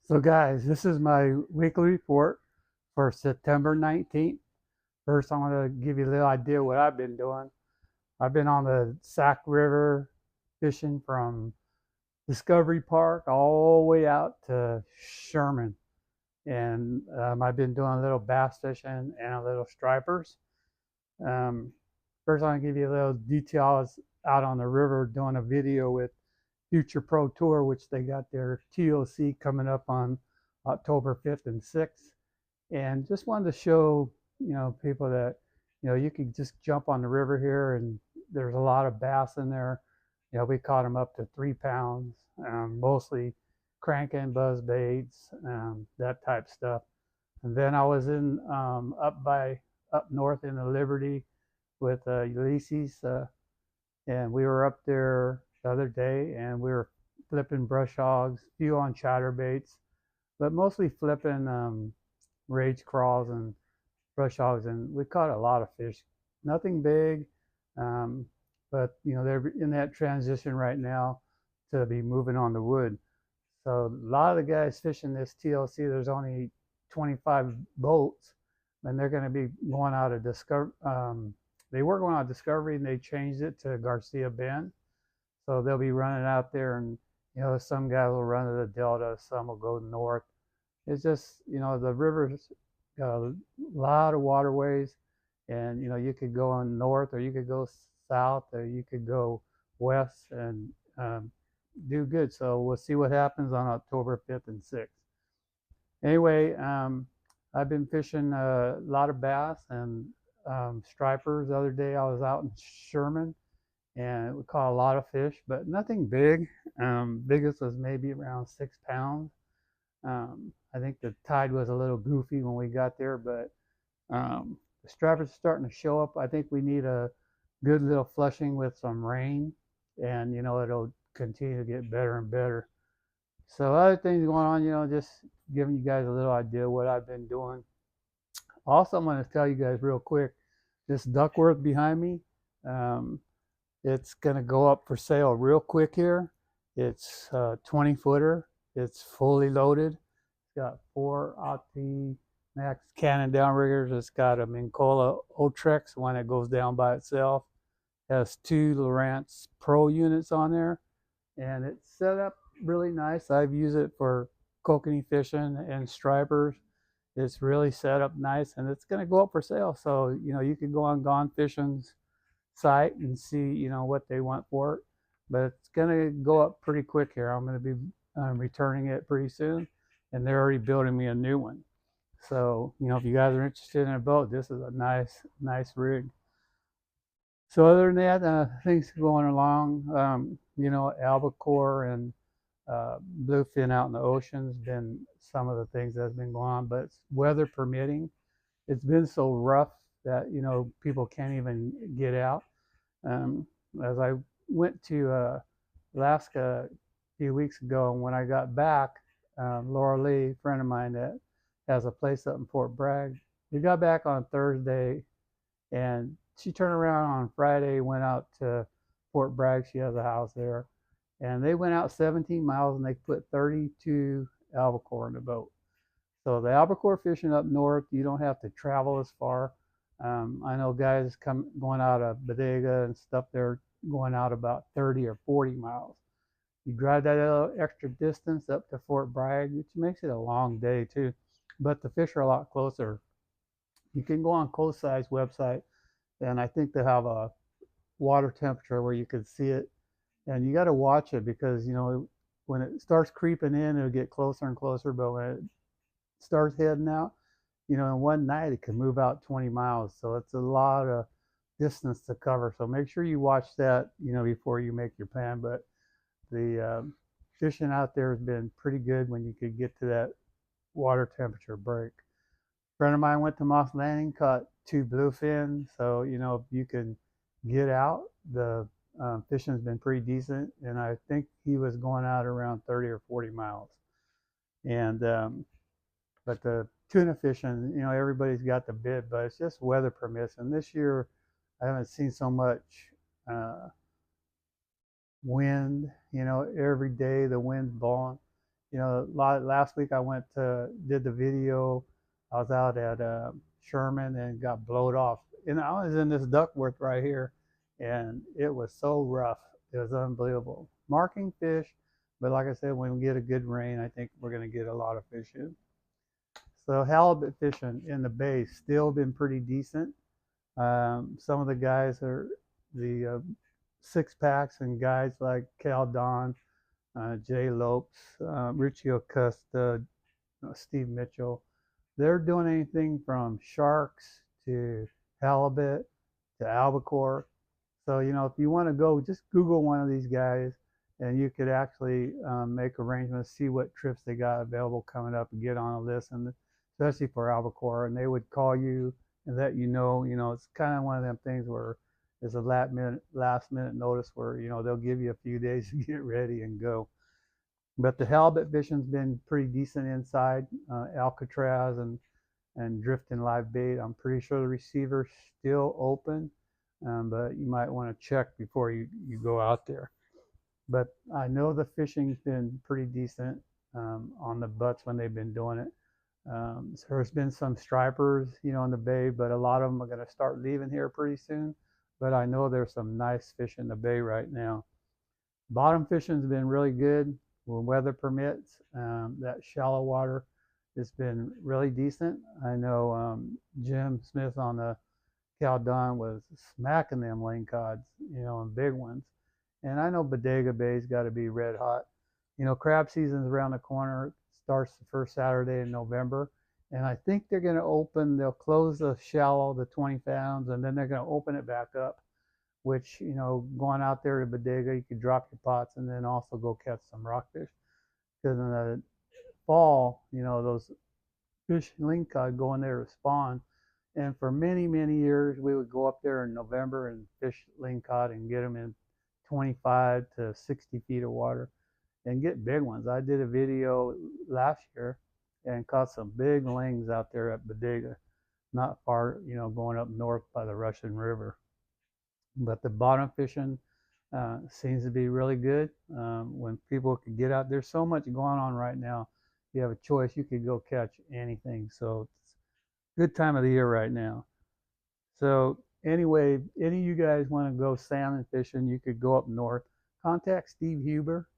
So guys, this is my weekly report for September 19th. First, I want to give you a little idea what I've been doing. I've been on the Sac River fishing from Discovery Park all the way out to Sherman. And I've been doing a little bass fishing and a little stripers. Um, First, I want to give you a little detail. I was out on the river doing a video with Future Pro Tour, which they got their TOC coming up on October 5th and 6th. And just wanted to show, people that, you can just jump on the river here and there's a lot of bass in there. We caught them up to 3 pounds, mostly cranking, buzz baits, that type stuff. And then I was in up north in the Liberty with Ulysses, and we were up there the other day, and we were flipping brush hogs, few on chatterbaits, but mostly flipping rage crawls and brush hogs, and we caught a lot of fish. Nothing big, um, but they're in that transition right now to be moving on the wood. So a lot of the guys fishing this TLC, there's only 25 boats, and they're going to be going out of Discovery. They were going out of Discovery, and they changed it to Garcia Bend. So they'll be running out there, and some guys will run to the Delta, some will go north. It's just the river's got a lot of waterways, and you could go on north, or you could go south, or you could go west, and do good. So we'll see what happens on October 5th and 6th. Anyway, I've been fishing a lot of bass and stripers. The other day I was out in Sherman, and we caught a lot of fish, but nothing big. Biggest was maybe around 6 pounds. I think the tide was a little goofy when we got there, but the stripers are starting to show up. I think we need a good little flushing with some rain, and it'll continue to get better and better. So other things going on, just giving you guys a little idea what I've been doing. Also, I'm going to tell you guys real quick, this Duckworth behind me, um, it's going to go up for sale real quick here. It's a 20 footer. It's fully loaded. It's got 4 Opti Max Cannon downriggers. It's got a Mincola Otrex, one that goes down by itself. It has 2 Lowrance Pro units on there, and it's set up really nice. I've used it for kokanee fishing and stripers. It's really set up nice, and it's going to go up for sale. So you can go on Gone Fishing's site and see what they want for it, but it's going to go up pretty quick here. I'm going to be returning it pretty soon, and they're already building me a new one. So if you guys are interested in a boat, this is a nice rig. So other than that, things going along. Albacore and bluefin out in the ocean's been some of the things that's been going on, but weather permitting, it's been so rough that people can't even get out. Um, as I went to Alaska a few weeks ago, and when I got back, Laura Lee, a friend of mine that has a place up in Fort Bragg, we got back on Thursday, and she turned around on Friday, went out to Fort Bragg. She has a house there, and they went out 17 miles and they put 32 albacore in the boat. So the albacore fishing up north, you don't have to travel as far. I know guys going out of Bodega and stuff. They're going out about 30 or 40 miles. You drive that little extra distance up to Fort Bragg, which makes it a long day too. But the fish are a lot closer. You can go on Coast Side's website, and I think they have a water temperature where you can see it. And you got to watch it because when it starts creeping in, it'll get closer and closer. But when it starts heading out, in one night it can move out 20 miles. So it's a lot of distance to cover. So make sure you watch that, before you make your plan. But the fishing out there has been pretty good when you could get to that water temperature break. A friend of mine went to Moss Landing, caught 2 bluefin. So, if you can get out, the fishing's been pretty decent. And I think he was going out around 30 or 40 miles. And but the tuna fishing, everybody's got the bid, but it's just weather permits. And this year, I haven't seen so much uh, wind. Every day the wind's blowing. Last week I did the video. I was out at Sherman and got blowed off. And I was in this Duckworth right here, and it was so rough. It was unbelievable. Marking fish, but like I said, when we get a good rain, I think we're going to get a lot of fish in. So halibut fishing in the bay still been pretty decent. Some of the guys are the six packs and guys like Cal Don, Jay Lopes, Richie Acosta, Steve Mitchell. They're doing anything from sharks to halibut to albacore. So, if you want to go, just Google one of these guys and you could actually make arrangements, see what trips they got available coming up and get on a list, and especially for albacore. And they would call you and let you know. It's kind of one of them things where it's a last minute notice where, they'll give you a few days to get ready and go. But the halibut fishing's been pretty decent inside, Alcatraz and drifting live bait. I'm pretty sure the receiver's still open, but you might want to check before you go out there. But I know the fishing's been pretty decent on the butts when they've been doing it. So there's been some stripers, in the bay, but a lot of them are going to start leaving here pretty soon. But I know there's some nice fish in the bay right now. Bottom fishing's been really good when weather permits. That shallow water has been really decent. I know Jim Smith on the Cal Don was smacking them lingcods, and big ones. And I know Bodega Bay's got to be red hot. Crab season's around the corner. It starts the first Saturday in November. And I think they'll close the shallow, the 20 pounds, and then they're going to open it back up, which, going out there to Bodega, you could drop your pots and then also go catch some rockfish. Because in the fall, those fish lingcod go in there to spawn. And for many, many years, we would go up there in November and fish lingcod and get them in 25 to 60 feet of water and get big ones. I did a video last year and caught some big lings out there at Bodega, not far, going up north by the Russian River. But the bottom fishing seems to be really good when people can get out. There's so much going on right now. You have a choice. You could go catch anything. So it's a good time of the year right now. So anyway, any of you guys want to go salmon fishing, you could go up north. Contact Steve Huber.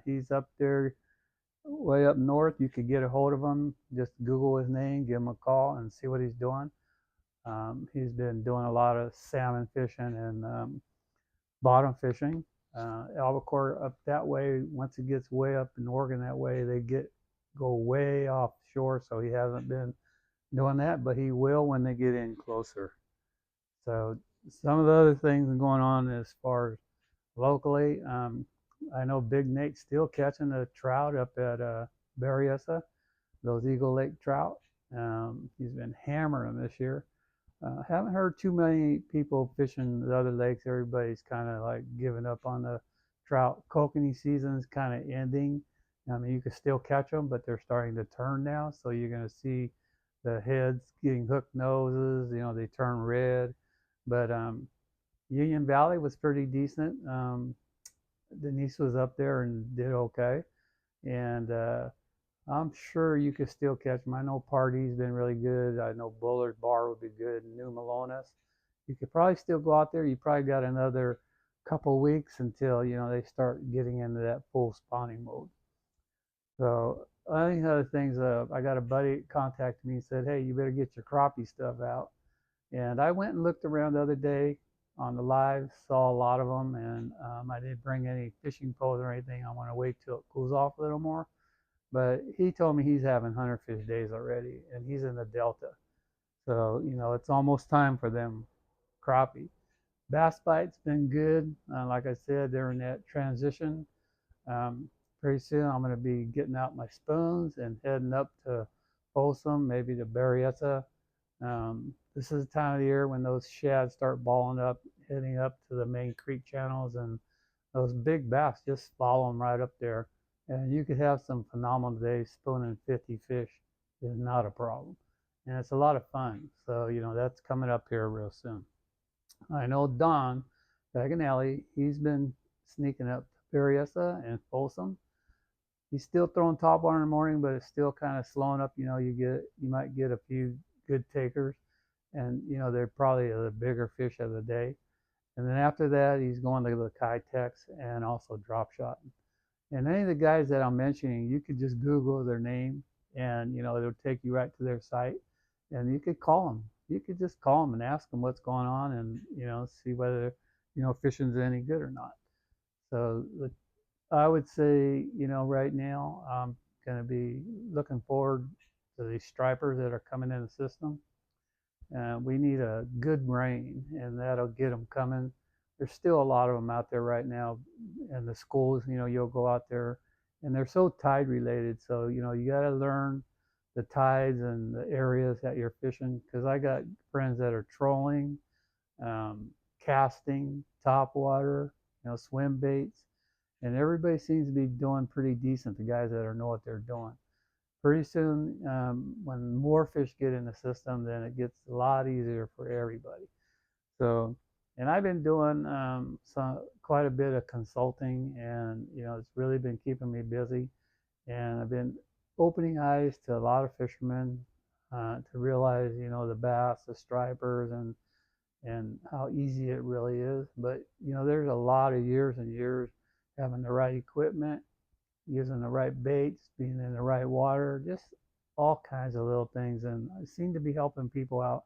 He's up there way up north. You could get a hold of him. Just Google his name, give him a call, and see what he's doing. He's been doing a lot of salmon fishing and bottom fishing. Albacore up that way, once it gets way up in Oregon that way, they go way offshore, so he hasn't been doing that, but he will when they get in closer. So some of the other things going on as far as locally, I know Big Nate's still catching the trout up at Berryessa, those Eagle Lake trout. He's been hammering them this year. Haven't heard too many people fishing the other lakes. Everybody's kind of like giving up on the trout. Kokanee season's kind of ending. I mean, you can still catch them, but they're starting to turn now. So you're going to see the heads getting hooked noses. They turn red. But Union Valley was pretty decent. Denise was up there and did okay. And I'm sure you could still catch them. I know Party's been really good. I know Bullard's Bar would be good. New Malones. You could probably still go out there. You probably got another couple weeks until, they start getting into that full spawning mode. So I think other things, I got a buddy contacted me and said, hey, you better get your crappie stuff out. And I went and looked around the other day on the live, saw a lot of them, and I didn't bring any fishing poles or anything. I want to wait till it cools off a little more. But he told me he's having 100-fish days already, and he's in the Delta. So, it's almost time for them crappie. Bass bite's been good. Like I said, they're in that transition. Pretty soon I'm going to be getting out my spoons and heading up to Folsom, maybe to Berryessa. This is the time of the year when those shads start balling up, heading up to the main creek channels, and those big bass just follow them right up there. And you could have some phenomenal days. Spooning 50 fish is not a problem. And it's a lot of fun. So, that's coming up here real soon. I know Don Paganelli, he's been sneaking up to Berryessa and Folsom. He's still throwing top water in the morning, but it's still kind of slowing up. You might get a few good takers, and they're probably the bigger fish of the day. And then after that, he's going to the Kitex and also drop shotting. And any of the guys that I'm mentioning, you could just Google their name, and it'll take you right to their site, and you could call them. You could just call them and ask them what's going on, and see whether fishing's any good or not. So I would say right now I'm going to be looking forward to these stripers that are coming in the system. We need a good rain, and that'll get them coming. There's still a lot of them out there right now in the schools. You'll go out there, and they're so tide related. So you got to learn the tides and the areas that you're fishing. Because I got friends that are trolling, casting, top water, swim baits, and everybody seems to be doing pretty decent. The guys that know what they're doing. Pretty soon, when more fish get in the system, then it gets a lot easier for everybody. So, and I've been doing quite a bit of consulting, and it's really been keeping me busy. And I've been opening eyes to a lot of fishermen to realize, the bass, the stripers, and how easy it really is. But there's a lot of years and years having the right equipment, using the right baits, being in the right water, just all kinds of little things. And I seem to be helping people out,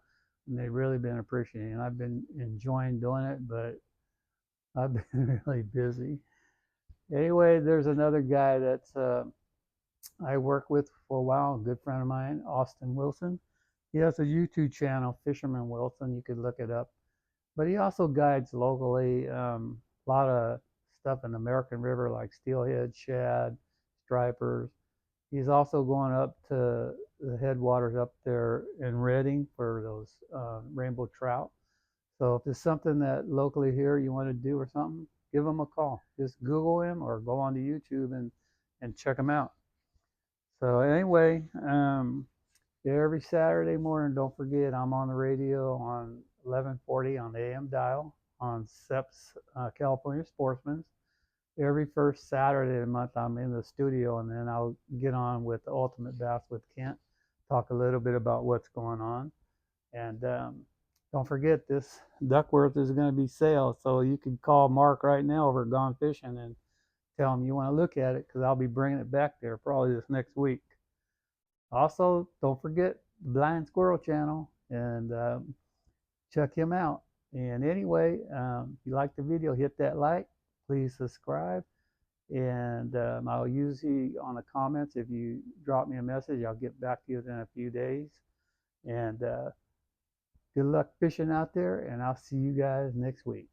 and they've really been appreciating it. I've been enjoying doing it, but I've been really busy. Anyway, there's another guy that's I worked with for a while, a good friend of mine, Austin Wilson. He has a YouTube channel, Fisherman Wilson. You could look it up. But he also guides locally, a lot of stuff in the American River like steelhead, shad, stripers. He's also going up to the headwaters up there in Redding for those rainbow trout. So if there's something that locally here you want to do or something, give him a call. Just Google him or go onto YouTube and check him out. So anyway, every Saturday morning, don't forget, I'm on the radio on 1140 on the AM dial on Sept's California Sportsman's. Every first Saturday of the month, I'm in the studio, and then I'll get on with the Ultimate Bass with Kent, talk a little bit about what's going on. And don't forget, this Duckworth is going to be sale, so you can call Mark right now over at Gone Fishing and tell him you want to look at it, because I'll be bringing it back there probably this next week. Also, don't forget the Blind Squirrel channel, and check him out. And anyway, if you like the video, hit that like. Please subscribe. And I'll usually, on the comments, if you drop me a message, I'll get back to you in a few days. And good luck fishing out there, and I'll see you guys next week.